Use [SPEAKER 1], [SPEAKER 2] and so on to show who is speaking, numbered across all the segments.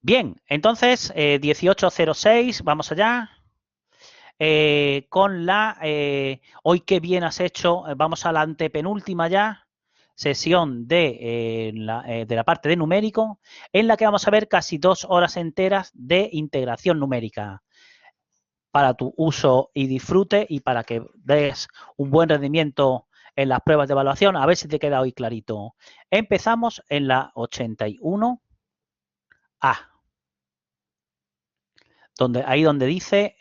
[SPEAKER 1] Bien, entonces 1806, vamos allá. Con la, hoy qué bien has hecho, vamos a la antepenúltima ya, sesión de la parte de numérico, en la que vamos a ver casi 2 horas enteras de integración numérica para tu uso y disfrute y para que des un buen rendimiento en las pruebas de evaluación. A ver si te queda hoy clarito. Empezamos en la 81A, ahí donde dice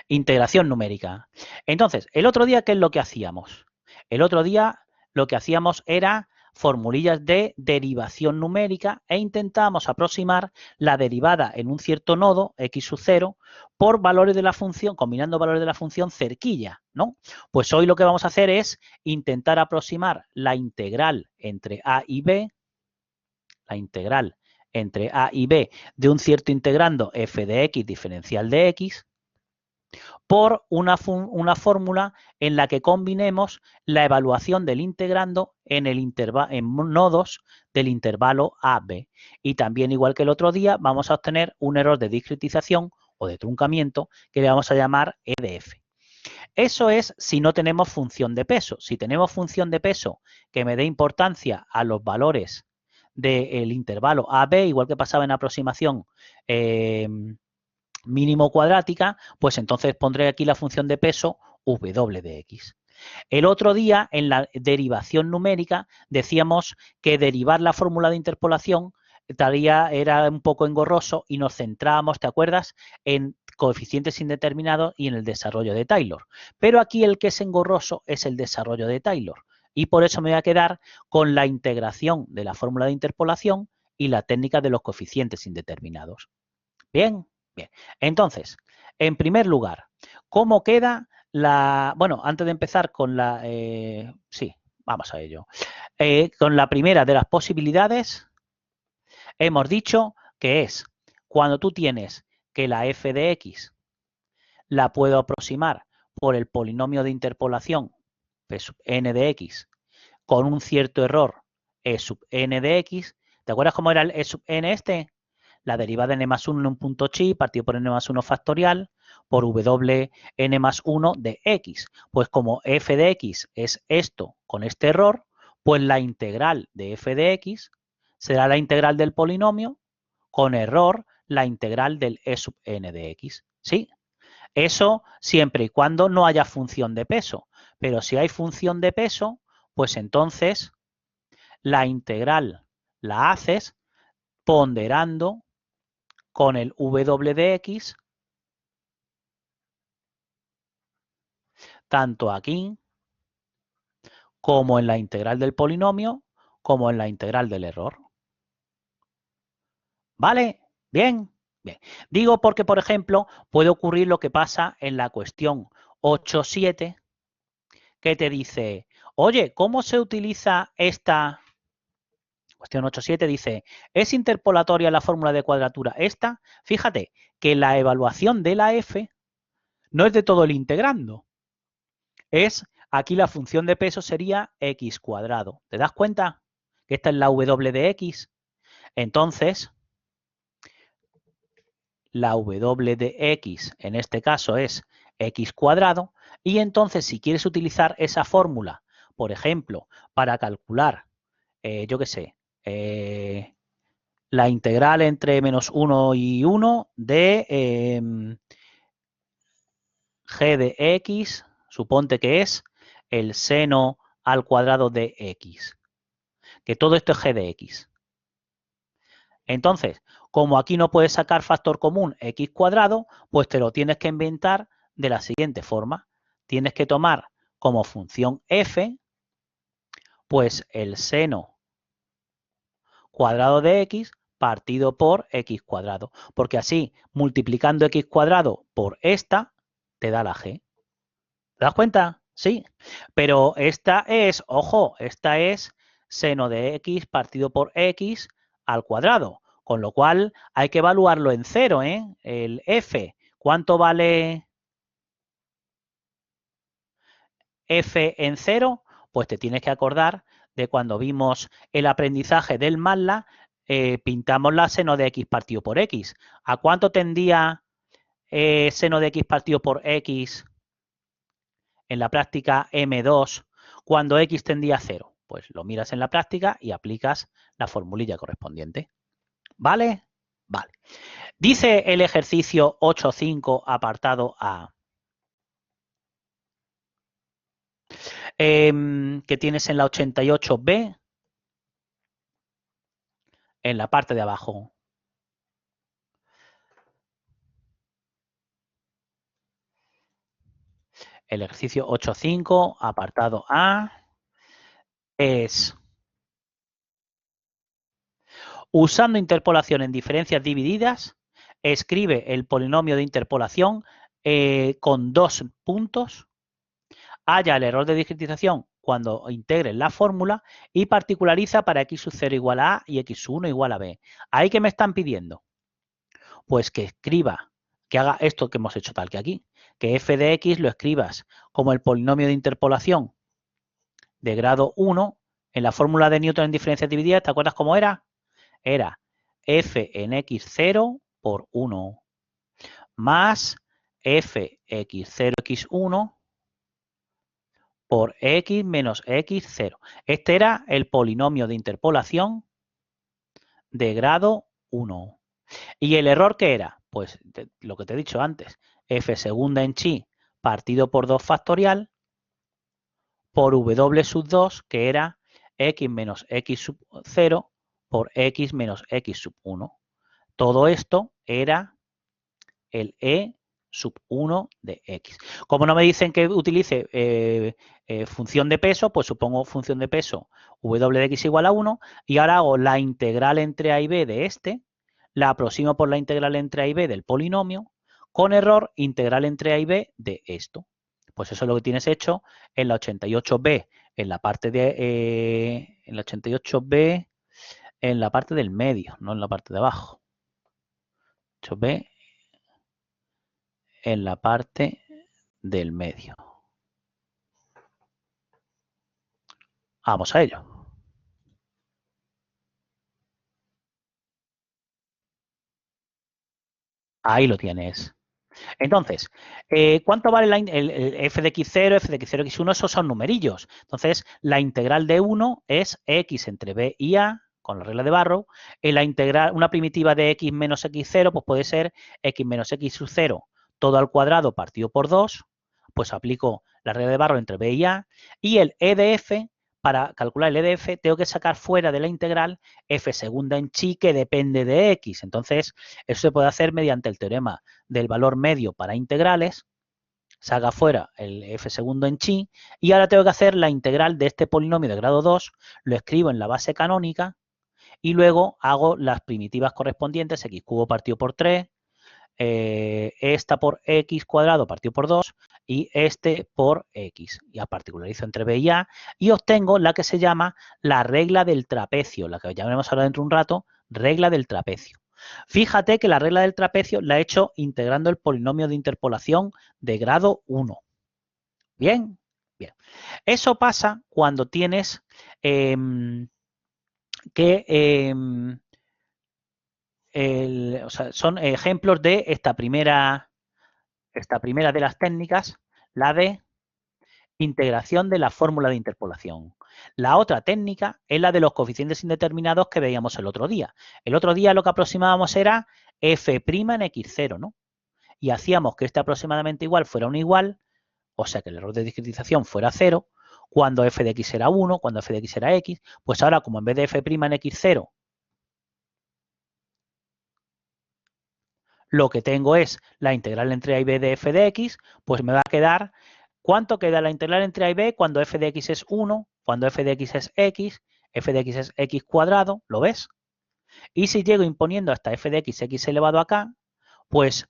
[SPEAKER 1] integración numérica. Entonces, el otro día, ¿qué es lo que hacíamos? El otro día lo que hacíamos era formulillas de derivación numérica e intentábamos aproximar la derivada en un cierto nodo, x sub 0, por valores de la función, combinando valores de la función cerquilla, ¿no? Pues hoy lo que vamos a hacer es intentar aproximar la integral entre a y b, la integral entre a y b de un cierto integrando f de x diferencial de x, por una fórmula en la que combinemos la evaluación del integrando en nodos del intervalo AB. Y también, igual que el otro día, vamos a obtener un error de discretización o de truncamiento que le vamos a llamar EDF. Eso es si no tenemos función de peso. Si tenemos función de peso que me dé importancia a los valores del intervalo AB, igual que pasaba en aproximación mínimo cuadrática, pues entonces pondré aquí la función de peso w de x. El otro día, en la derivación numérica, decíamos que derivar la fórmula de interpolación era un poco engorroso y nos centrábamos, ¿te acuerdas?, en coeficientes indeterminados y en el desarrollo de Taylor. Pero aquí el que es engorroso es el desarrollo de Taylor. Y por eso me voy a quedar con la integración de la fórmula de interpolación y la técnica de los coeficientes indeterminados. Bien, bien. Entonces, en primer lugar, ¿cómo queda la... Bueno, antes de empezar con la... sí, vamos a ello. Con la primera de las posibilidades, hemos dicho que es cuando tú tienes que la f de x la puedo aproximar por el polinomio de interpolación p sub n de x con un cierto error e sub n de x. ¿Te acuerdas cómo era el e sub n este? La derivada de n más 1 en un punto chi partido por n más 1 factorial por w n más 1 de x. Pues como f de x es esto con este error, pues la integral de f de x será la integral del polinomio con error la integral del e sub n de x. ¿Sí? Eso siempre y cuando no haya función de peso. Pero si hay función de peso, pues entonces la integral la haces ponderando con el w de x, tanto aquí como en la integral del polinomio, como en la integral del error. ¿Vale? Bien, bien. Digo porque, por ejemplo, puede ocurrir lo que pasa en la cuestión 8.7, que te dice, oye, ¿cómo se utiliza esta? Cuestión 8.7 dice, ¿es interpolatoria la fórmula de cuadratura esta? Fíjate que la evaluación de la f no es de todo el integrando. Es, aquí la función de peso sería x cuadrado. ¿Te das cuenta? Que esta es la w de x. Entonces, la w de x en este caso es x cuadrado. Y entonces, si quieres utilizar esa fórmula, por ejemplo, para calcular, yo qué sé, la integral entre menos 1 y 1 de g de x, suponte que es el seno al cuadrado de x. Que todo esto es g de x. Entonces, como aquí no puedes sacar factor común x cuadrado, pues te lo tienes que inventar de la siguiente forma. Tienes que tomar como función f, pues el seno cuadrado de x partido por x cuadrado. Porque así, multiplicando x cuadrado por esta, te da la g. ¿Te das cuenta? Sí. Pero esta es, ojo, esta es seno de x partido por x al cuadrado. Con lo cual hay que evaluarlo en cero, ¿eh? El f. ¿Cuánto vale f en cero? Pues te tienes que acordar de cuando vimos el aprendizaje del MATLAB, pintamos la seno de x partido por x. ¿A cuánto tendía seno de x partido por x en la práctica M2 cuando x tendía a 0? Pues lo miras en la práctica y aplicas la formulilla correspondiente. ¿Vale? Vale. Dice el ejercicio 8.5 apartado A. Que tienes en la 88B, en la parte de abajo. El ejercicio 8.5, apartado A, es: usando interpolación en diferencias divididas, escribe el polinomio de interpolación con 2 puntos, halla el error de discretización cuando integres la fórmula y particulariza para x sub 0 igual a A y x sub 1 igual a B. ¿Ahí qué me están pidiendo? Pues que escriba, que haga esto que hemos hecho tal que aquí, que f de x lo escribas como el polinomio de interpolación de grado 1 en la fórmula de Newton en diferencias divididas. ¿Te acuerdas cómo era? Era f en x0 por 1 más f x0 x1 por x menos x0. Este era el polinomio de interpolación de grado 1. ¿Y el error qué era? Pues lo que te he dicho antes, f segunda en chi partido por 2 factorial por w sub 2, que era x menos x sub 0 por x menos x sub 1. Todo esto era el e sub 1 de x. Como no me dicen que utilice función de peso, pues supongo función de peso w de x igual a 1, y ahora hago la integral entre a y b de este, la aproximo por la integral entre a y b del polinomio, con error integral entre a y b de esto. Pues eso es lo que tienes hecho en la 88b, en la parte de en la 88b, en la parte del medio, no en la parte de abajo. 8b en la parte del medio. Vamos a ello. Ahí lo tienes. Entonces, ¿cuánto vale el f de x0, f de x0, x1? Esos son numerillos. Entonces, la integral de 1 es x entre b y a, con la regla de Barrow. En la integral, una primitiva de x menos x0, pues puede ser x menos x sub 0 todo al cuadrado partido por 2. Pues aplico la regla de Barrow entre b y a. Y el e de f, para calcular el e de f, tengo que sacar fuera de la integral f segunda en chi, que depende de x. Entonces, eso se puede hacer mediante el teorema del valor medio para integrales, saca fuera el f segundo en chi, y ahora tengo que hacer la integral de este polinomio de grado 2, lo escribo en la base canónica, y luego hago las primitivas correspondientes, x cubo partido por 3, esta por x cuadrado partido por 2 y este por x. Ya particularizo entre b y a y obtengo la que se llama la regla del trapecio, la que llamaremos ahora dentro de un rato, regla del trapecio. Fíjate que la regla del trapecio la he hecho integrando el polinomio de interpolación de grado 1. ¿Bien? Bien. Eso pasa cuando tienes o sea, son ejemplos de esta primera de las técnicas, la de integración de la fórmula de interpolación. La otra técnica es la de los coeficientes indeterminados que veíamos el otro día. El otro día lo que aproximábamos era f' en x0, ¿no? Y hacíamos que este aproximadamente igual fuera un igual, o sea que el error de discretización fuera 0, cuando f de x era 1, cuando f de x era x, pues ahora como en vez de f' en x0, lo que tengo es la integral entre a y b de f de x, pues me va a quedar, ¿cuánto queda la integral entre a y b cuando f de x es 1, cuando f de x es x, f de x es x cuadrado, ¿lo ves? Y si llego imponiendo hasta f de x elevado a k, pues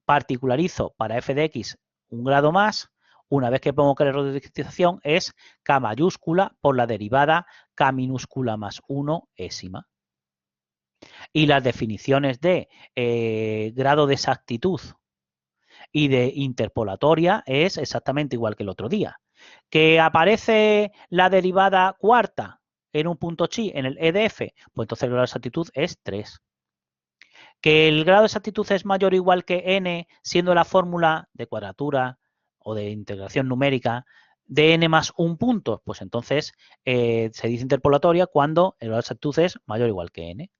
[SPEAKER 1] particularizo para f de x un grado más, una vez que pongo que el error de discretización es k mayúscula por la derivada k minúscula más 1 ésima. Y las definiciones de grado de exactitud y de interpolatoria es exactamente igual que el otro día. ¿Que aparece la derivada cuarta? en un punto chi en el EDF, pues entonces el grado de exactitud es 3. Que el grado de exactitud es mayor o igual que n, siendo la fórmula de cuadratura o de integración numérica de n más un punto, pues entonces se dice interpolatoria cuando el grado de exactitud es mayor o igual que n.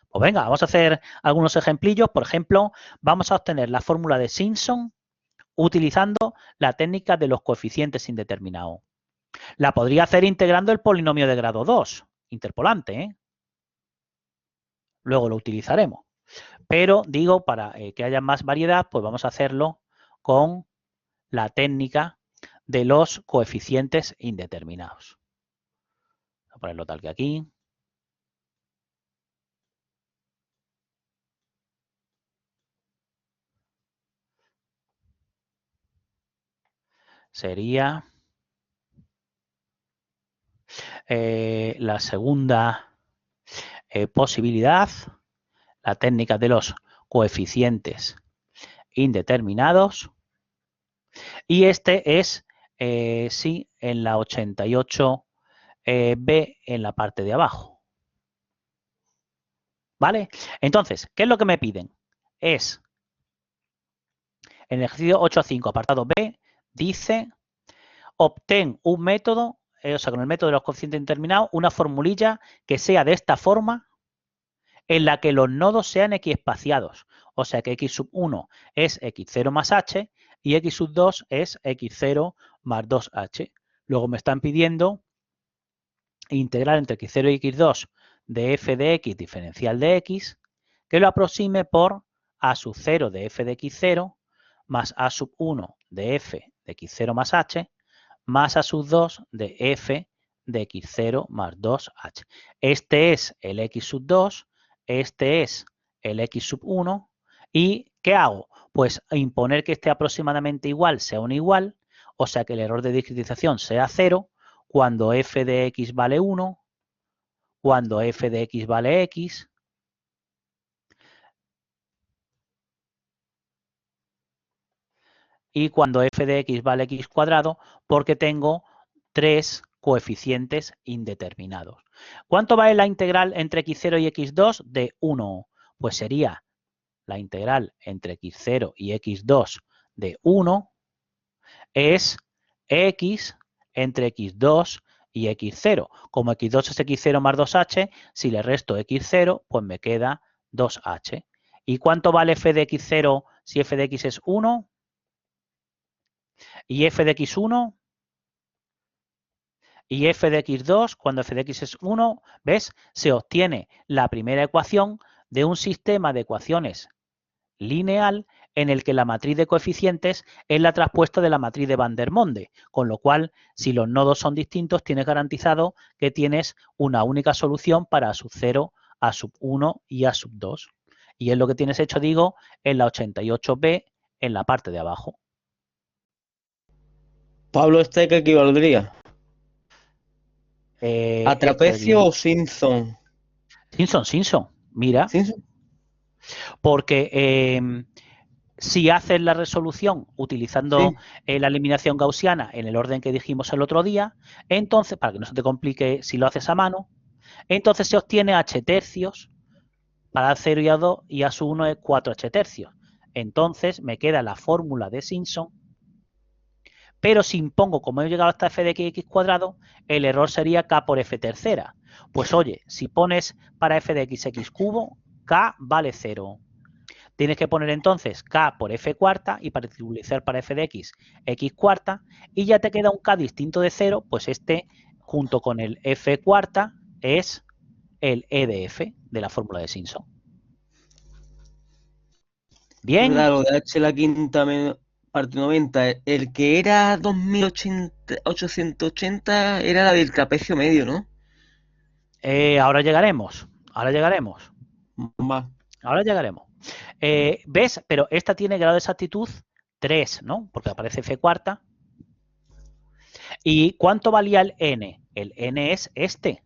[SPEAKER 1] Pues venga, vamos a hacer algunos ejemplillos. Por ejemplo, vamos a obtener la fórmula de Simpson utilizando la técnica de los coeficientes indeterminados. La podría hacer integrando el polinomio de grado 2, interpolante, ¿eh? Luego lo utilizaremos. Pero digo, para que haya más variedad, pues vamos a hacerlo con la técnica de los coeficientes indeterminados. Voy a ponerlo tal que aquí. Sería la segunda posibilidad, la técnica de los coeficientes indeterminados. Y este es, sí, en la 88B en la parte de abajo. ¿Vale? Entonces, ¿qué es lo que me piden? Es, en el ejercicio 8.5, apartado B, dice, obtén un método, o sea, con el método de los coeficientes indeterminados, una formulilla que sea de esta forma, en la que los nodos sean equiespaciados. O sea que x sub 1 es x0 más h y x sub 2 es x0 más 2h. Luego me están pidiendo integrar entre x0 y x2 de f de x diferencial de x, que lo aproxime por a sub 0 de f de x0 más a sub 1 de f de x0 más h más a sub 2 de f de x0 más 2h. Este es el x sub 2, este es el x sub 1. ¿Y qué hago? Pues imponer que esté aproximadamente igual sea un igual, o sea que el error de discretización sea 0 cuando f de x vale 1, cuando f de x vale x, y cuando f de x vale x cuadrado, porque tengo 3 coeficientes indeterminados. ¿Cuánto vale la integral entre x0 y x2? De 1. Pues sería la integral entre x0 y x2 de 1 es x entre x2 y x0. Como x2 es x0 más 2h, si le resto x0, pues me queda 2h. ¿Y cuánto vale f de x0 si f de x es 1? ¿Y f de x1? Y f de x2, cuando f de x es 1, ¿ves? Se obtiene la primera ecuación de un sistema de ecuaciones lineal en el que la matriz de coeficientes es la traspuesta de la matriz de Vandermonde, con lo cual, si los nodos son distintos, tienes garantizado que tienes una única solución para a sub 0, a sub 1 y a sub 2. Y es lo que tienes hecho, digo, en la 88B, en la parte de abajo.
[SPEAKER 2] Pablo, ¿este qué equivaldría? ¿A
[SPEAKER 1] Esto
[SPEAKER 2] trapecio o Simpson?
[SPEAKER 1] Simpson, mira,
[SPEAKER 2] ¿Simpson?
[SPEAKER 1] porque si haces la resolución utilizando
[SPEAKER 2] Sí.
[SPEAKER 1] la eliminación gaussiana en el orden que dijimos el otro día, entonces, para que no se te complique si lo haces a mano, entonces se obtiene h tercios para 0 y a 2 y a su 1 es 4h tercios. Entonces me queda la fórmula de Simpson, pero si impongo, como he llegado hasta f de x cuadrado, el error sería k por f tercera. Pues oye, si pones para f de x cubo, k vale 0. Tienes que poner entonces k por f cuarta y para utilizar para f de x cuarta, y ya te queda un k distinto de 0, pues este junto con el f cuarta es el e de f de la fórmula de Simpson. ¿Bien?
[SPEAKER 2] Claro, de H la quinta parte 90. El que era 2880 era la del trapecio medio, ¿no?
[SPEAKER 1] Ahora llegaremos. Ahora llegaremos.
[SPEAKER 2] Va.
[SPEAKER 1] Ahora llegaremos. ¿Ves? Pero esta tiene grado de exactitud 3, ¿no? Porque aparece f cuarta. ¿Y cuánto valía el n? El n es este.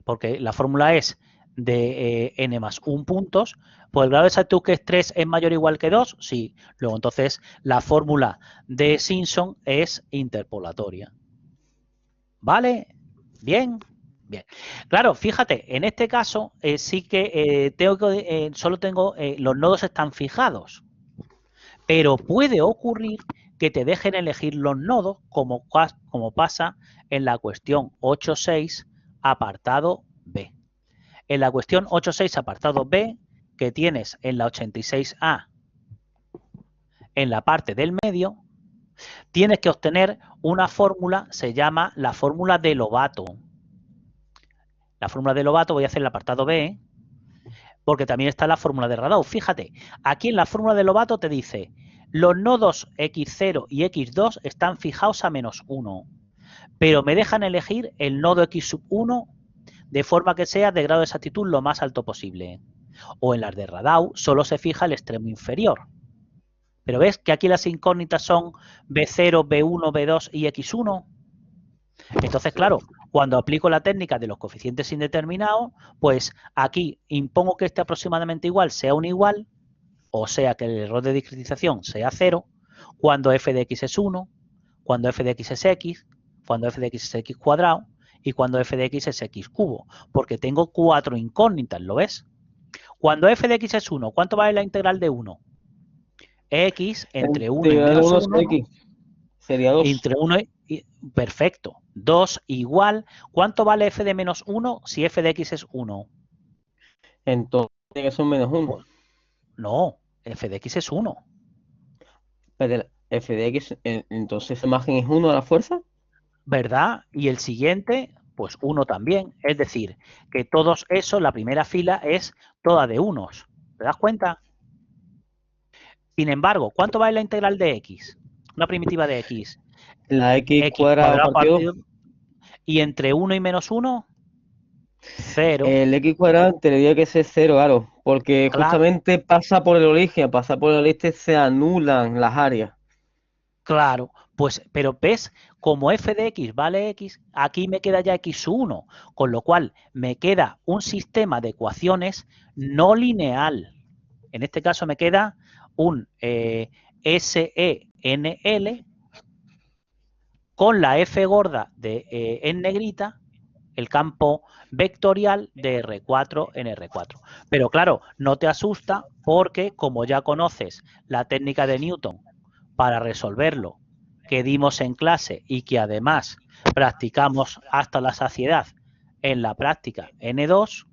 [SPEAKER 1] Porque la fórmula es de n más 1 puntos, pues el grado de exactitud que es 3 es mayor o igual que 2, sí. Luego entonces la fórmula de Simpson es interpolatoria. ¿Vale? Bien, bien. Claro, fíjate, en este caso sí que solo tengo, los nodos están fijados, pero puede ocurrir que te dejen elegir los nodos como pasa en la cuestión 8.6 apartado B. En la cuestión 8.6 apartado B, que tienes en la 86A en la parte del medio, tienes que obtener una fórmula, se llama la fórmula de Lobato. La fórmula de Lobato, voy a hacer el apartado B, porque también está la fórmula de Radoux. Fíjate, aquí en la fórmula de Lobato te dice, los nodos x0 y x2 están fijados a -1, pero me dejan elegir el nodo x1 de forma que sea de grado de exactitud lo más alto posible. O en las de Radoux solo se fija el extremo inferior. Pero ves que aquí las incógnitas son B0, B1, B2 y X1. Entonces, claro, cuando aplico la técnica de los coeficientes indeterminados, pues aquí impongo que este aproximadamente igual sea un igual, o sea que el error de discretización sea 0, cuando f de x es 1, cuando f de x es x, cuando f de x es x cuadrado y cuando f de x es x cubo, porque tengo 4 incógnitas, ¿lo ves? Cuando f de x es 1, ¿cuánto vale la integral de 1? X entre 1 y
[SPEAKER 2] Integral de
[SPEAKER 1] menos
[SPEAKER 2] 1 es
[SPEAKER 1] 1,
[SPEAKER 2] X, sería 2.
[SPEAKER 1] entre 1 y... Perfecto. 2 igual. ¿Cuánto vale f de menos 1 si f de x es 1?
[SPEAKER 2] Entonces tiene que ser -1.
[SPEAKER 1] Pues, no, f de x es 1.
[SPEAKER 2] Pero f de x, entonces esa imagen es 1 a la fuerza.
[SPEAKER 1] ¿Verdad? Y el siguiente, pues 1 también. Es decir, que todos esos, la primera fila es toda de unos. ¿Te das cuenta? Sin embargo, ¿cuánto vale la integral de x? Una primitiva de x.
[SPEAKER 2] La x
[SPEAKER 1] X
[SPEAKER 2] cuadrada
[SPEAKER 1] cuadrado
[SPEAKER 2] partido 2.
[SPEAKER 1] partido. Y entre 1 y menos 1, 0.
[SPEAKER 2] El x cuadrado tendría que ser 0, claro, porque
[SPEAKER 1] Claro,
[SPEAKER 2] justamente pasa por el origen, pasa por el origen se anulan las áreas.
[SPEAKER 1] claro, pues, pero ves, como f de x vale x, aquí me queda ya x1, con lo cual me queda un sistema de ecuaciones no lineal. En este caso me queda un SENL con la f gorda en negrita, el campo vectorial de R4 en R4. Pero claro, no te asusta porque como ya conoces la técnica de Newton para resolverlo que dimos en clase y que además practicamos hasta la saciedad en la práctica N2,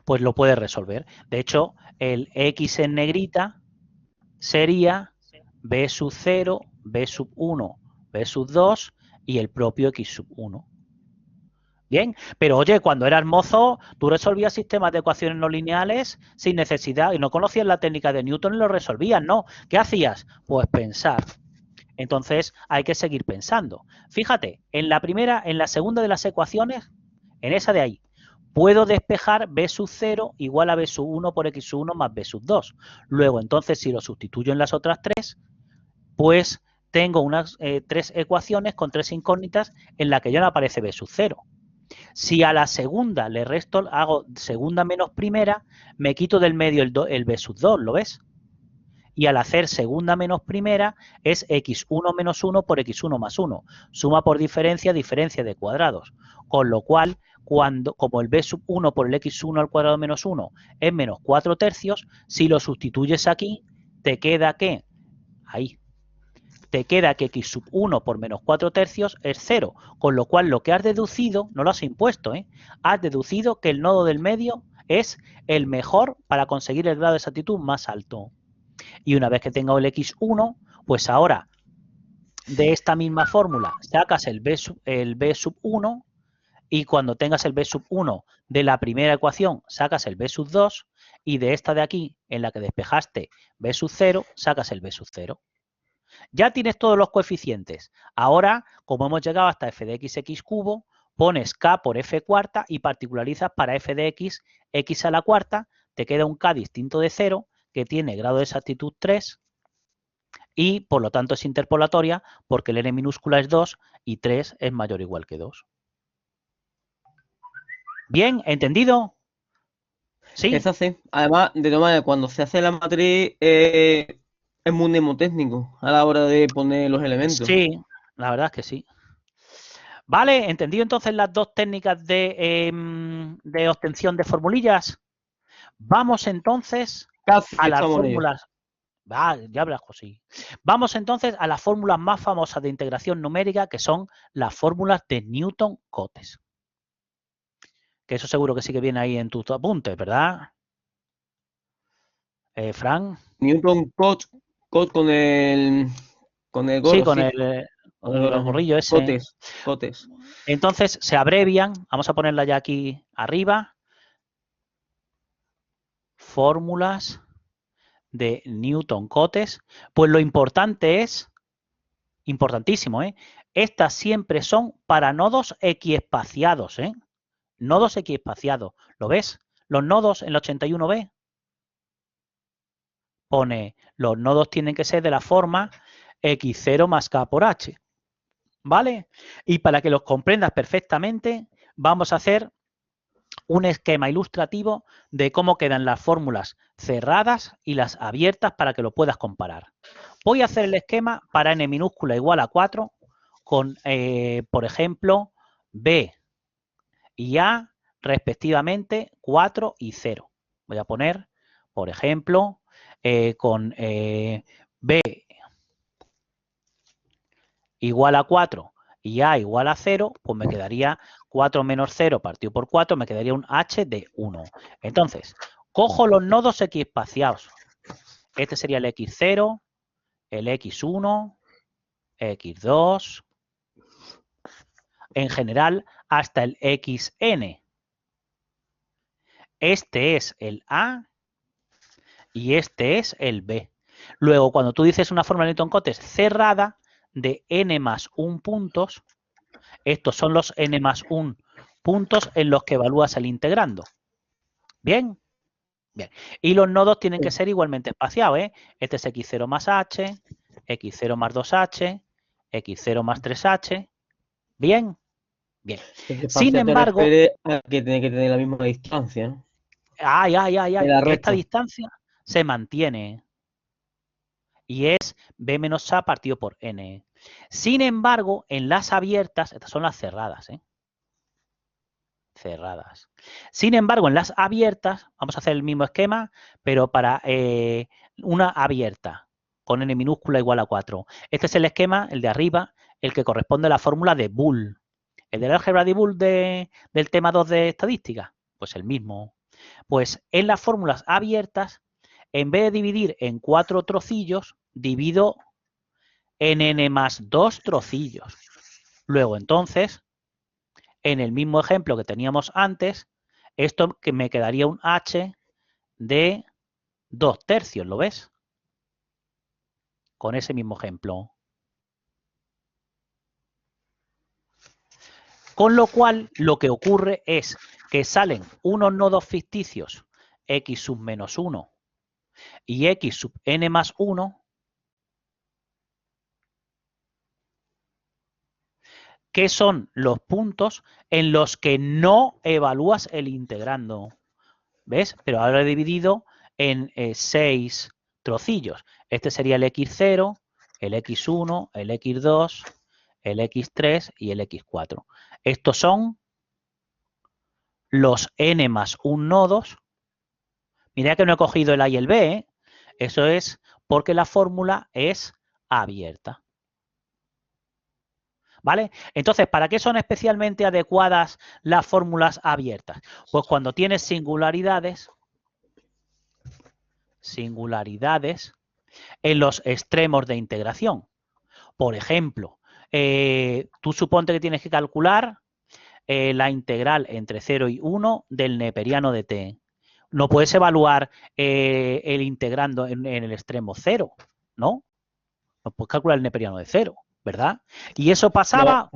[SPEAKER 1] pues lo puedes resolver. De hecho, el X en negrita sería B sub 0, B sub 1, B sub 2 y el propio X sub 1. Bien, pero oye, cuando eras mozo, tú resolvías sistemas de ecuaciones no lineales sin necesidad y no conocías la técnica de Newton y lo resolvías, ¿no? ¿Qué hacías? Pues pensar. Entonces hay que seguir pensando. Fíjate, en la segunda de las ecuaciones, en esa de ahí, puedo despejar b sub 0 igual a b sub 1 por x sub 1 más b sub 2. Luego, entonces, si lo sustituyo en las otras tres, pues tengo unas tres ecuaciones con tres incógnitas en la que ya no aparece b sub 0. Si a la segunda le resto, hago segunda menos primera, me quito del medio el b sub 2, ¿lo ves? Y al hacer segunda menos primera es x1 menos 1 por x1 más 1. Suma por diferencia, diferencia de cuadrados. Con lo cual, como el b sub 1 por el x1 al cuadrado menos 1 es menos 4 tercios, si lo sustituyes aquí, te queda que, ahí, te queda que x sub 1 por menos 4 tercios es 0. Con lo cual, lo que has deducido, no lo has impuesto, has deducido que el nodo del medio es el mejor para conseguir el grado de exactitud más alto. Y una vez que tenga el x1, pues ahora de esta misma fórmula sacas el b sub 1 y cuando tengas el b sub 1 de la primera ecuación sacas el b sub 2 y de esta de aquí en la que despejaste b sub 0 sacas el b sub 0. Ya tienes todos los coeficientes. Ahora, como hemos llegado hasta f de x cubo, pones k por f cuarta y particularizas para f de x a la cuarta, te queda un k distinto de 0 que tiene grado de exactitud 3 y por lo tanto es interpolatoria porque el n minúscula es 2 y 3 es mayor o igual que 2. ¿Bien? ¿Entendido? ¿Sí?
[SPEAKER 2] Es así. Además, de todas maneras, cuando se hace la matriz, es muy mnemotécnico a la hora de poner los elementos.
[SPEAKER 1] Sí, la verdad es que sí. ¿Vale? ¿Entendido entonces las dos técnicas de obtención de formulillas? Vamos entonces
[SPEAKER 2] Casi
[SPEAKER 1] a las
[SPEAKER 2] estamos en ello.
[SPEAKER 1] fórmulas. Ya verás, José. Vamos entonces a las fórmulas más famosas de integración numérica, que son las fórmulas de Newton-Cotes. Que eso seguro que sí que viene ahí en tus apuntes, ¿verdad? Fran.
[SPEAKER 2] Newton Cotes con el
[SPEAKER 1] Sí,
[SPEAKER 2] gorro,
[SPEAKER 1] con
[SPEAKER 2] sí.
[SPEAKER 1] el gorrillo ese.
[SPEAKER 2] Cotes.
[SPEAKER 1] Entonces se abrevian. Vamos a ponerla ya aquí arriba. Fórmulas de Newton-Cotes. Pues lo importante es, importantísimo, estas siempre son para nodos equiespaciados, nodos equiespaciados. ¿Lo ves? Los nodos en el 81b pone, los nodos tienen que ser de la forma x0 más k por h. ¿Vale? Y para que los comprendas perfectamente, vamos a hacer un esquema ilustrativo de cómo quedan las fórmulas cerradas y las abiertas para que lo puedas comparar. Voy a hacer el esquema para n minúscula igual a 4 con, por ejemplo, b y a respectivamente 4 y 0. Voy a poner, por ejemplo, con b igual a 4 y a igual a 0, pues me quedaría 4 menos 0 partido por 4, me quedaría un h de 1. Entonces, cojo los nodos equiespaciados. Este sería el x0, el x1, x2, en general hasta el xn. Este es el a y este es el b. Luego, cuando tú dices una fórmula de Newton-Cotes cerrada de n más 1 puntos, estos son los n más 1 puntos en los que evalúas el integrando. ¿Bien? Bien. Y los nodos tienen que ser igualmente espaciados, Este es x0 más h, x0 más 2h, x0 más 3h. ¿Bien? Bien. Sin embargo,
[SPEAKER 2] te refiere a que tiene que tener la misma distancia, ¿no?
[SPEAKER 1] esta distancia se mantiene y es b menos a partido por n. Sin embargo, en las abiertas, estas son las cerradas, cerradas. Sin embargo, en las abiertas, vamos a hacer el mismo esquema, pero para una abierta con n minúscula igual a 4. Este es el esquema, el de arriba, el que corresponde a la fórmula de Boole. ¿El del álgebra de Boole del tema 2 de estadística? Pues el mismo. Pues en las fórmulas abiertas, en vez de dividir en 4 trocillos, divido en n más 2 trocillos. Luego, entonces, en el mismo ejemplo que teníamos antes, esto que me quedaría un h de 2 tercios, ¿lo ves? Con ese mismo ejemplo. Con lo cual, lo que ocurre es que salen unos nodos ficticios x sub menos 1 y x sub n más 1 que son los puntos en los que no evalúas el integrando. ¿Ves? Pero ahora he dividido en 6 trocillos. Este sería el x0, el x1, el x2, el x3 y el x4. Estos son los n más 1 nodos. Mira que no he cogido el a y el b, Eso es porque la fórmula es abierta. ¿Vale? Entonces, ¿para qué son especialmente adecuadas las fórmulas abiertas? Pues cuando tienes singularidades en los extremos de integración. Por ejemplo, tú suponte que tienes que calcular la integral entre 0 y 1 del neperiano de t. No puedes evaluar el integrando en el extremo 0, ¿no? No puedes calcular el neperiano de 0, ¿verdad? Y eso pasaba,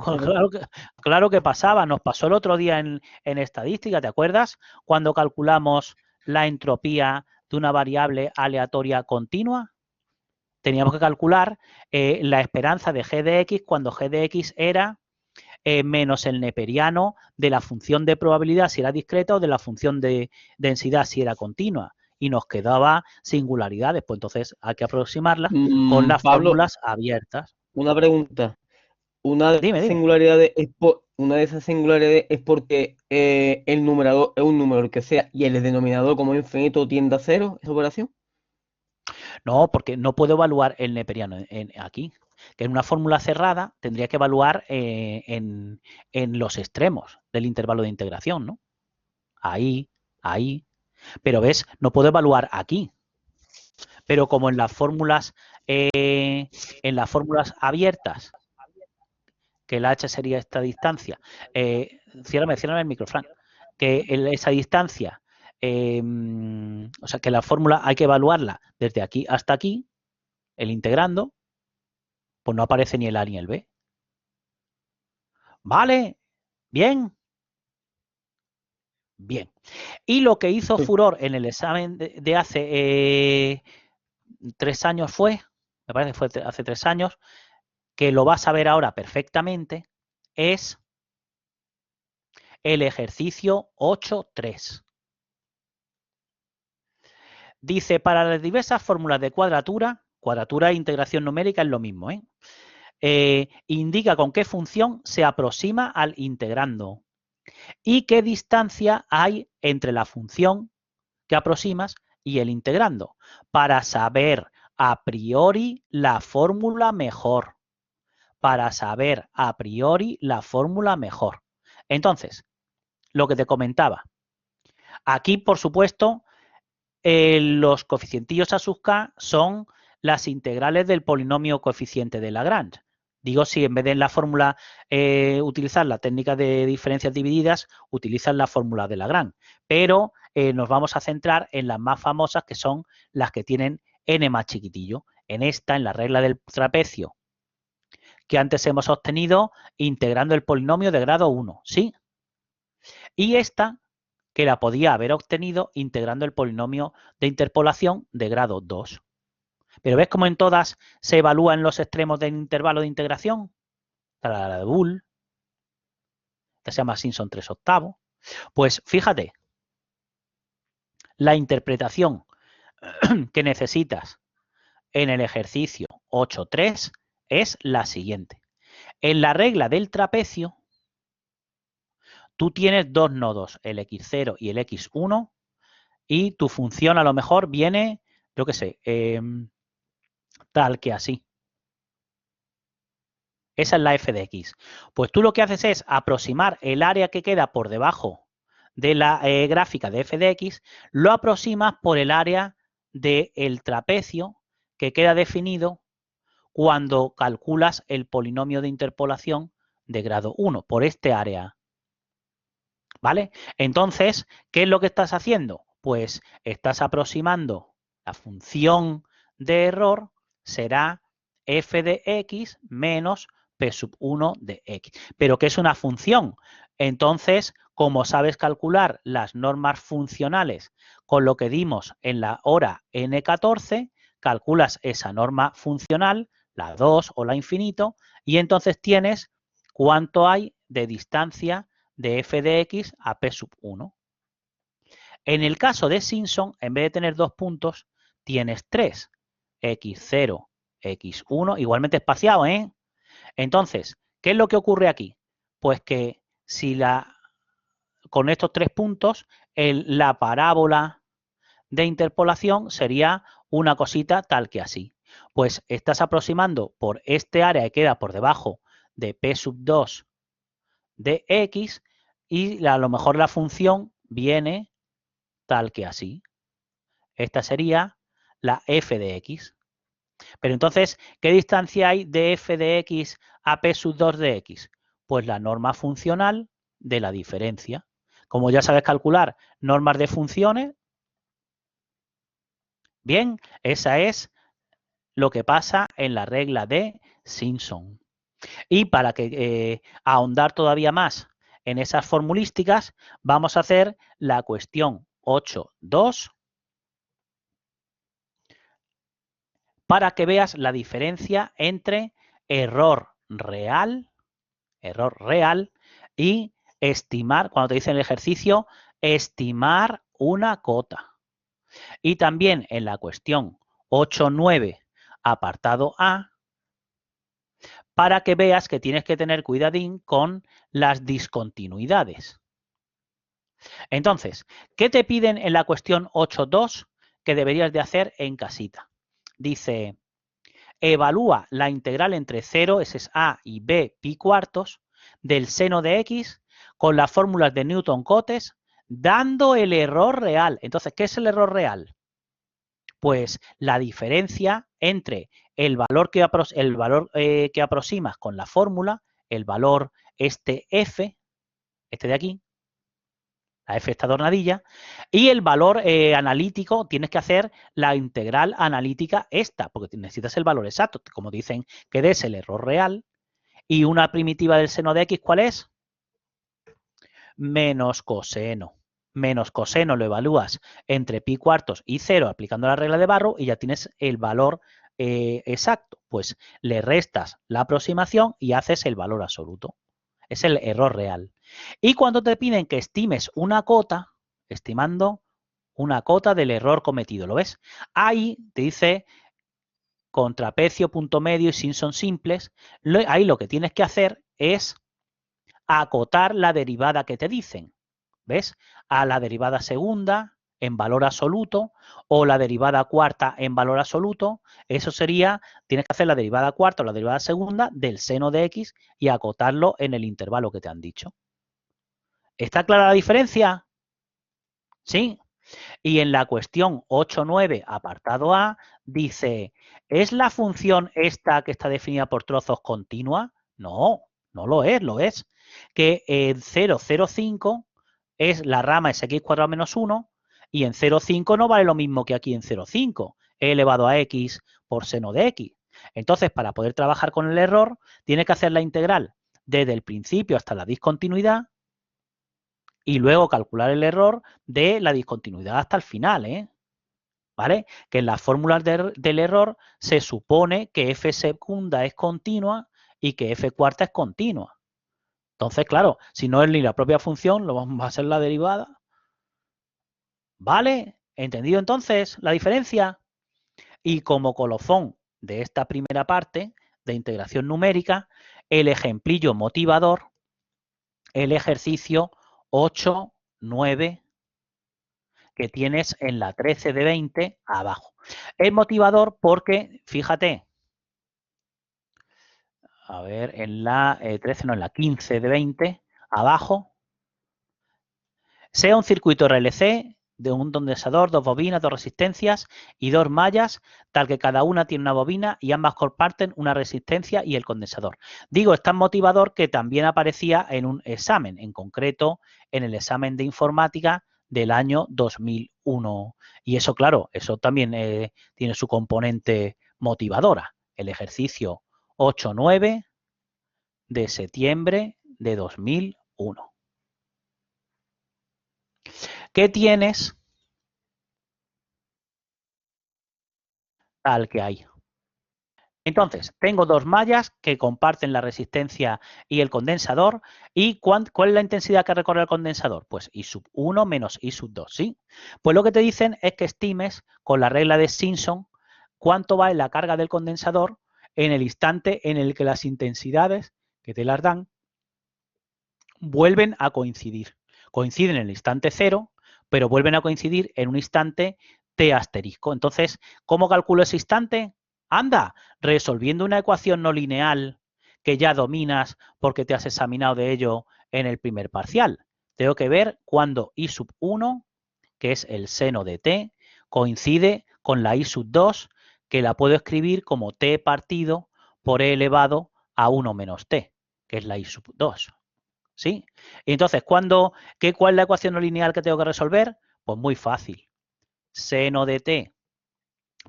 [SPEAKER 1] claro que pasaba, nos pasó el otro día en estadística, ¿te acuerdas? Cuando calculamos la entropía de una variable aleatoria continua, teníamos que calcular la esperanza de g de x cuando g de x era menos el neperiano de la función de probabilidad si era discreta o de la función de densidad si era continua. Y nos quedaba singularidades, pues entonces hay que aproximarlas con las
[SPEAKER 2] Pablo,
[SPEAKER 1] fórmulas abiertas.
[SPEAKER 2] una pregunta. una de
[SPEAKER 1] Dime,
[SPEAKER 2] esas
[SPEAKER 1] dime.
[SPEAKER 2] singularidades es porque el numerador es un número el que sea y el denominador como infinito tiende a cero, esa operación.
[SPEAKER 1] No, porque no puedo evaluar el neperiano aquí. Que en una fórmula cerrada tendría que evaluar en los extremos del intervalo de integración, ¿no? Ahí, ahí. Pero ves, no puedo evaluar aquí. Pero como en las fórmulas abiertas, que la h sería esta distancia, ciérrame el micro, Frank, que esa distancia, o sea, que la fórmula hay que evaluarla desde aquí hasta aquí, el integrando, pues no aparece ni el A ni el B. ¿Vale? ¿Bien? Bien. Y lo que hizo
[SPEAKER 2] Sí.
[SPEAKER 1] furor en el examen de hace 3 años fue, me parece que fue hace 3 años, que lo vas a ver ahora perfectamente, es el ejercicio 8.3. Dice, para las diversas fórmulas de cuadratura e integración numérica es lo mismo, indica con qué función se aproxima al integrando y qué distancia hay entre la función que aproximas y el integrando, para saber a priori la fórmula mejor. Para saber a priori la fórmula mejor. Entonces, lo que te comentaba. Aquí, por supuesto, los coeficientillos a sub k son las integrales del polinomio coeficiente de Lagrange. Digo, si en vez de en la fórmula utilizar la técnica de diferencias divididas, utilizan la fórmula de Lagrange. Pero nos vamos a centrar en las más famosas, que son las que tienen n más chiquitillo. En esta, en la regla del trapecio, que antes hemos obtenido integrando el polinomio de grado 1, ¿sí? Y esta, que la podía haber obtenido integrando el polinomio de interpolación de grado 2. Pero ¿ves cómo en todas se evalúan los extremos del intervalo de integración? La de Boole, que se llama Simpson 3/8. Pues fíjate, la interpretación que necesitas en el ejercicio 8.3 es la siguiente. En la regla del trapecio, tú tienes dos nodos, el x0 y el x1, y tu función a lo mejor viene, yo qué sé, tal que así. Esa es la f de x. Pues tú lo que haces es aproximar el área que queda por debajo de la gráfica de f de x, lo aproximas por el área del trapecio que queda definido cuando calculas el polinomio de interpolación de grado 1, por este área. ¿Vale? Entonces, ¿qué es lo que estás haciendo? Pues estás aproximando la función de error, será f de x menos p sub 1 de x. Pero ¿qué es una función? Entonces, como sabes calcular las normas funcionales con lo que dimos en la hora n14, calculas esa norma funcional, la 2 o la infinito, y entonces tienes cuánto hay de distancia de f de x a p sub 1. En el caso de Simpson, en vez de tener 2 puntos, tienes 3. x0, x1, igualmente espaciado, ¿eh? Entonces, ¿qué es lo que ocurre aquí? Pues que si con estos 3 puntos, la parábola de interpolación sería una cosita tal que así. Pues estás aproximando por este área que queda por debajo de p sub 2 de x y a lo mejor la función viene tal que así. Esta sería la f de x. Pero entonces, ¿qué distancia hay de f de x a p sub 2 de x? Pues la norma funcional de la diferencia. Como ya sabes calcular normas de funciones, bien, esa es lo que pasa en la regla de Simpson. Y para que ahondar todavía más en esas formulísticas, vamos a hacer la cuestión 8.2 para que veas la diferencia entre error real y estimar, cuando te dicen el ejercicio, estimar una cota. Y también en la cuestión 8.9, apartado A, para que veas que tienes que tener cuidadín con las discontinuidades. Entonces, ¿qué te piden en la cuestión 8.2 que deberías de hacer en casita? Dice, evalúa la integral entre 0, ese es a, y b pi cuartos, del seno de x con las fórmulas de Newton-Cotes, dando el error real. Entonces, ¿qué es el error real? Pues la diferencia entre el valor que aproximas con la fórmula, el valor este f, este de aquí, la f esta adornadilla, y el valor analítico, tienes que hacer la integral analítica esta, porque necesitas el valor exacto. Como dicen que des el error real, y una primitiva del seno de x, ¿cuál es? Menos coseno. Menos coseno lo evalúas entre pi cuartos y 0 aplicando la regla de Barrow y ya tienes el valor exacto. Pues le restas la aproximación y haces el valor absoluto. Es el error real. Y cuando te piden que estimes una cota, estimando una cota del error cometido, ¿lo ves? Ahí te dice contrapecio, punto medio y Simpson simples. Ahí lo que tienes que hacer es acotar la derivada que te dicen. ¿Ves? A la derivada segunda en valor absoluto o la derivada cuarta en valor absoluto. Eso sería, tienes que hacer la derivada cuarta o la derivada segunda del seno de x y acotarlo en el intervalo que te han dicho. ¿Está clara la diferencia? ¿Sí? Y en la cuestión 8.9, apartado A, dice, ¿es la función esta que está definida por trozos continua? No, no lo es, lo es. Que en 0,05 es la rama es x cuadrado menos 1 y en 0,5 no vale lo mismo que aquí en 0,5, e elevado a x por seno de x. Entonces, para poder trabajar con el error, tiene que hacer la integral desde el principio hasta la discontinuidad y luego calcular el error de la discontinuidad hasta el final, ¿eh? ¿Vale? Que en las fórmulas del error se supone que f segunda es continua y que f cuarta es continua. Entonces, claro, si no es ni la propia función, lo vamos a hacer la derivada. ¿Vale? ¿Entendido entonces la diferencia? Y como colofón de esta primera parte de integración numérica, el ejemplillo motivador, el ejercicio 8.9 que tienes en la 13 de 20 abajo. Es motivador porque, fíjate, a ver, en la 13, no, en la 15 de 20 abajo, sea un circuito RLC de un condensador, dos bobinas, dos resistencias y dos mallas, tal que cada una tiene una bobina y ambas comparten una resistencia y el condensador. Digo, es tan motivador que también aparecía en un examen, en concreto en el examen de informática del año 2001. Y eso, claro, eso también tiene su componente motivadora. El ejercicio 8-9 de septiembre de 2001. ¿Qué tienes? Tal que hay. Entonces, tengo dos mallas que comparten la resistencia y el condensador. ¿Y cuál es la intensidad que recorre el condensador? Pues I sub 1 menos I sub 2, ¿sí? Pues lo que te dicen es que estimes con la regla de Simpson cuánto va en la carga del condensador en el instante en el que las intensidades que te las dan vuelven a coincidir. Coinciden en el instante 0, pero vuelven a coincidir en un instante t asterisco. Entonces, ¿cómo calculo ese instante? Anda, resolviendo una ecuación no lineal que ya dominas porque te has examinado de ello en el primer parcial. Tengo que ver cuándo I sub 1, que es el seno de t, coincide con la I sub 2, que la puedo escribir como t partido por e elevado a 1 menos t, que es la I sub 2. ¿Sí? Y entonces, ¿cuál es la ecuación no lineal que tengo que resolver? Pues muy fácil. Seno de t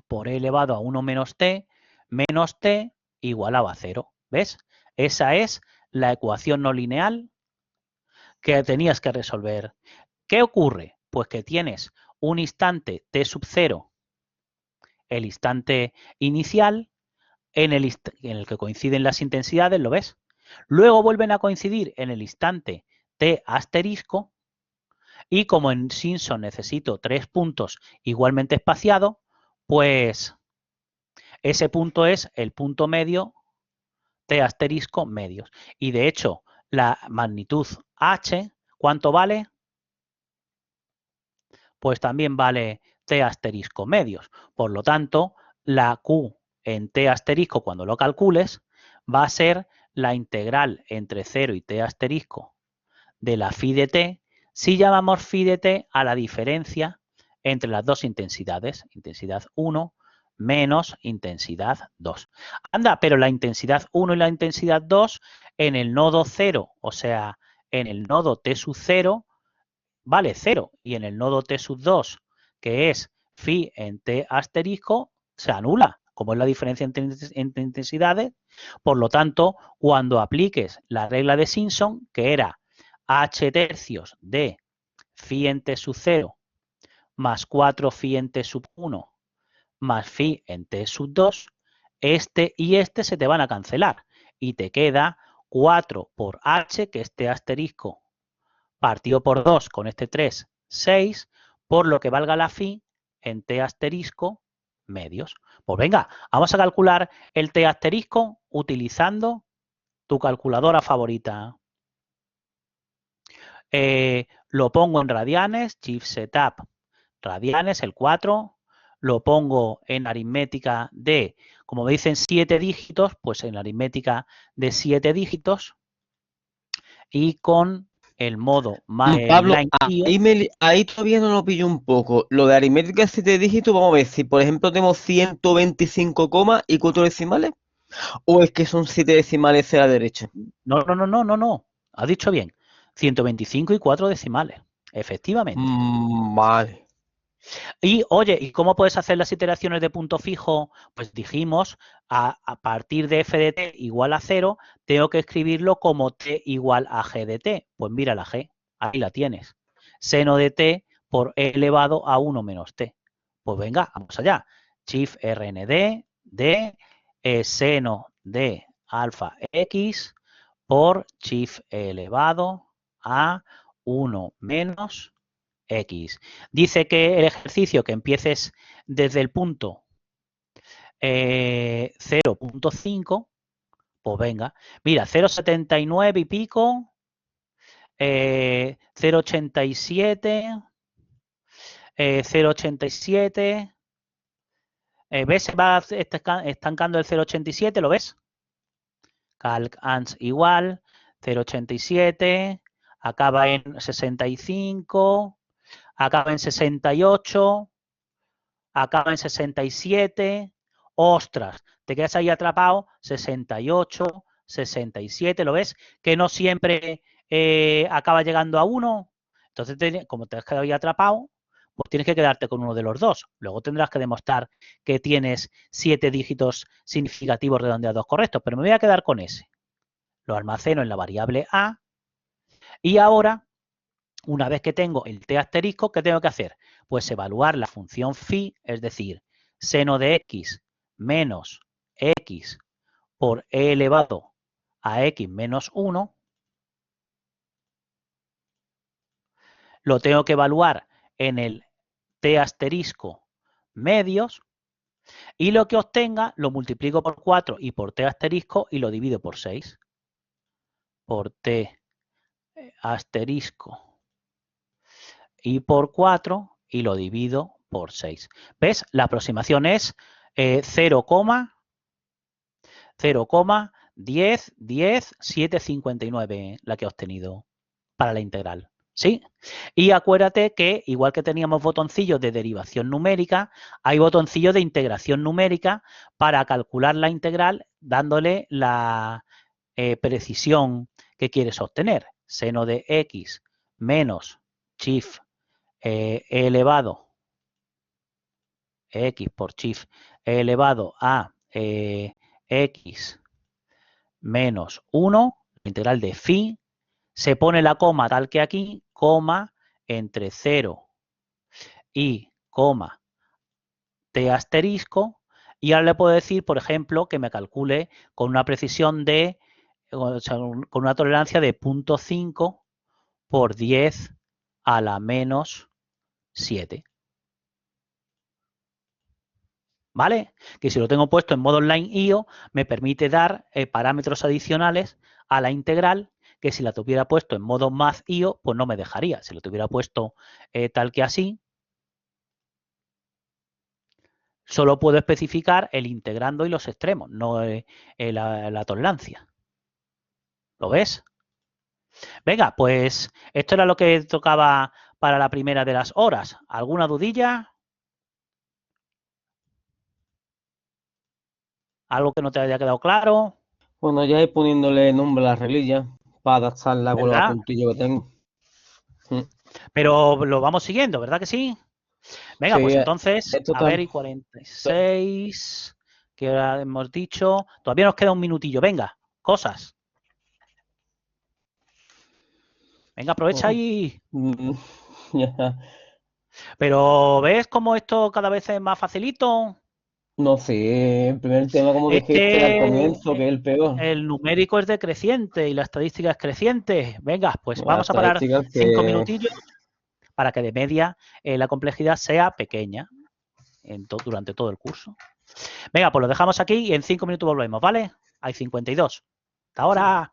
[SPEAKER 1] por e elevado a 1 menos t igualado a 0. ¿Ves? Esa es la ecuación no lineal que tenías que resolver. ¿Qué ocurre? Pues que tienes un instante t sub 0, el instante inicial, en el que coinciden las intensidades, ¿lo ves? Luego vuelven a coincidir en el instante t asterisco y como en Simpson necesito 3 puntos igualmente espaciados, pues ese punto es el punto medio t asterisco medios. Y de hecho, la magnitud h, ¿cuánto vale? Pues también vale t asterisco medios. Por lo tanto, la q en t asterisco, cuando lo calcules, va a ser la integral entre 0 y t asterisco de la phi de t, si llamamos phi de t a la diferencia entre las dos intensidades, intensidad 1 menos intensidad 2. Anda, pero la intensidad 1 y la intensidad 2 en el nodo 0, o sea, en el nodo t sub 0, vale 0, y en el nodo t sub 2, que es phi en t asterisco, se anula, como es la diferencia entre intensidades. Por lo tanto, cuando apliques la regla de Simpson, que era h tercios de phi en t sub 0 más 4 phi en t sub 1 más phi en t sub 2, este y este se te van a cancelar y te queda 4 por h, que es t asterisco, partido por 2 con este 3, 6, por lo que valga la phi en t asterisco medios. Pues venga, vamos a calcular el t asterisco utilizando tu calculadora favorita. Lo pongo en radianes, Shift Setup, radianes, el 4. Lo pongo en aritmética de, como me dicen 7 dígitos, pues en aritmética de 7 dígitos. Y con el modo
[SPEAKER 2] Pablo,
[SPEAKER 1] line key.
[SPEAKER 2] ahí todavía no lo pillo un poco. Lo de aritmética de 7 dígitos, vamos a ver si, por ejemplo, tenemos 125 comas y 4 decimales, o es que son 7 decimales a la derecha.
[SPEAKER 1] No. Has dicho bien. 125 y 4 decimales. Efectivamente.
[SPEAKER 2] Vale.
[SPEAKER 1] Y oye, ¿y cómo puedes hacer las iteraciones de punto fijo? Pues dijimos, a partir de f de t igual a 0, tengo que escribirlo como t igual a g de t. Pues mira la g, ahí la tienes. Seno de t por e elevado a 1 menos t. Pues venga, vamos allá. Shift RND de seno de alfa x por Shift elevado a 1 menos X. Dice que el ejercicio que empieces desde el punto 0.5, pues venga, mira, 0.79 y pico, 0.87, 0.87, ¿ves? Se va estancando el 0.87, ¿lo ves? Calc ans igual, 0.87, acaba en 65, acaba en 68, acaba en 67, ostras, te quedas ahí atrapado, 68, 67, ¿lo ves? Que no siempre acaba llegando a 1, entonces como te has quedado ahí atrapado, pues tienes que quedarte con uno de los dos. Luego tendrás que demostrar que tienes 7 dígitos significativos redondeados correctos, pero me voy a quedar con ese. Lo almaceno en la variable A y ahora, una vez que tengo el t asterisco, ¿qué tengo que hacer? Pues evaluar la función phi, es decir, seno de x menos x por e elevado a x menos 1, lo tengo que evaluar en el t asterisco medios y lo que obtenga lo multiplico por 4 y por t asterisco y lo divido por 6. Por t asterisco y por 4 y lo divido por 6. ¿Ves? La aproximación es 0,10,759 la que he obtenido para la integral. ¿Sí? Y acuérdate que, igual que teníamos botoncillos de derivación numérica, hay botoncillos de integración numérica para calcular la integral dándole la precisión que quieres obtener. Seno de x menos Shift elevado x por Shift elevado a x menos 1, integral de phi, se pone la coma tal que aquí, coma entre 0 y coma t asterisco, y ahora le puedo decir, por ejemplo, que me calcule con una precisión de, o sea, con una tolerancia de 0.5 por 10 a la menos 7. ¿vale? Que si lo tengo puesto en modo online IO, me permite dar parámetros adicionales a la integral, que si la tuviera puesto en modo math IO, pues no me dejaría. Si lo tuviera puesto tal que así, solo puedo especificar el integrando y los extremos, no la tolerancia. ¿Lo ves? Venga, pues esto era lo que tocaba para la primera de las horas. ¿Alguna dudilla? ¿Algo que no te haya quedado claro?
[SPEAKER 2] Bueno, ya ir poniéndole nombre a la reglilla para adaptarla con los
[SPEAKER 1] ¿Verdad?
[SPEAKER 2] apuntillos que tengo. Mm.
[SPEAKER 1] Pero lo vamos siguiendo, ¿verdad que sí? Venga,
[SPEAKER 2] Sí,
[SPEAKER 1] pues entonces,
[SPEAKER 2] esto
[SPEAKER 1] a
[SPEAKER 2] está.
[SPEAKER 1] ver, y 46, que ahora hemos dicho. Todavía nos queda un minutillo. Venga, cosas. Venga, aprovecha ahí.
[SPEAKER 2] Mm, ya.
[SPEAKER 1] Pero ¿ves cómo esto cada vez es más facilito?
[SPEAKER 2] No sé, el primer tema, como
[SPEAKER 1] Es
[SPEAKER 2] dijiste al
[SPEAKER 1] que
[SPEAKER 2] comienzo, que es el peor.
[SPEAKER 1] el numérico es decreciente y la estadística es creciente. Venga, pues
[SPEAKER 2] Las
[SPEAKER 1] vamos a parar
[SPEAKER 2] estadísticas
[SPEAKER 1] 5
[SPEAKER 2] que.
[SPEAKER 1] minutillos para que de media la complejidad sea pequeña durante todo el curso. Venga, pues lo dejamos aquí y en 5 minutos volvemos, ¿vale? Hay 52. Hasta ahora.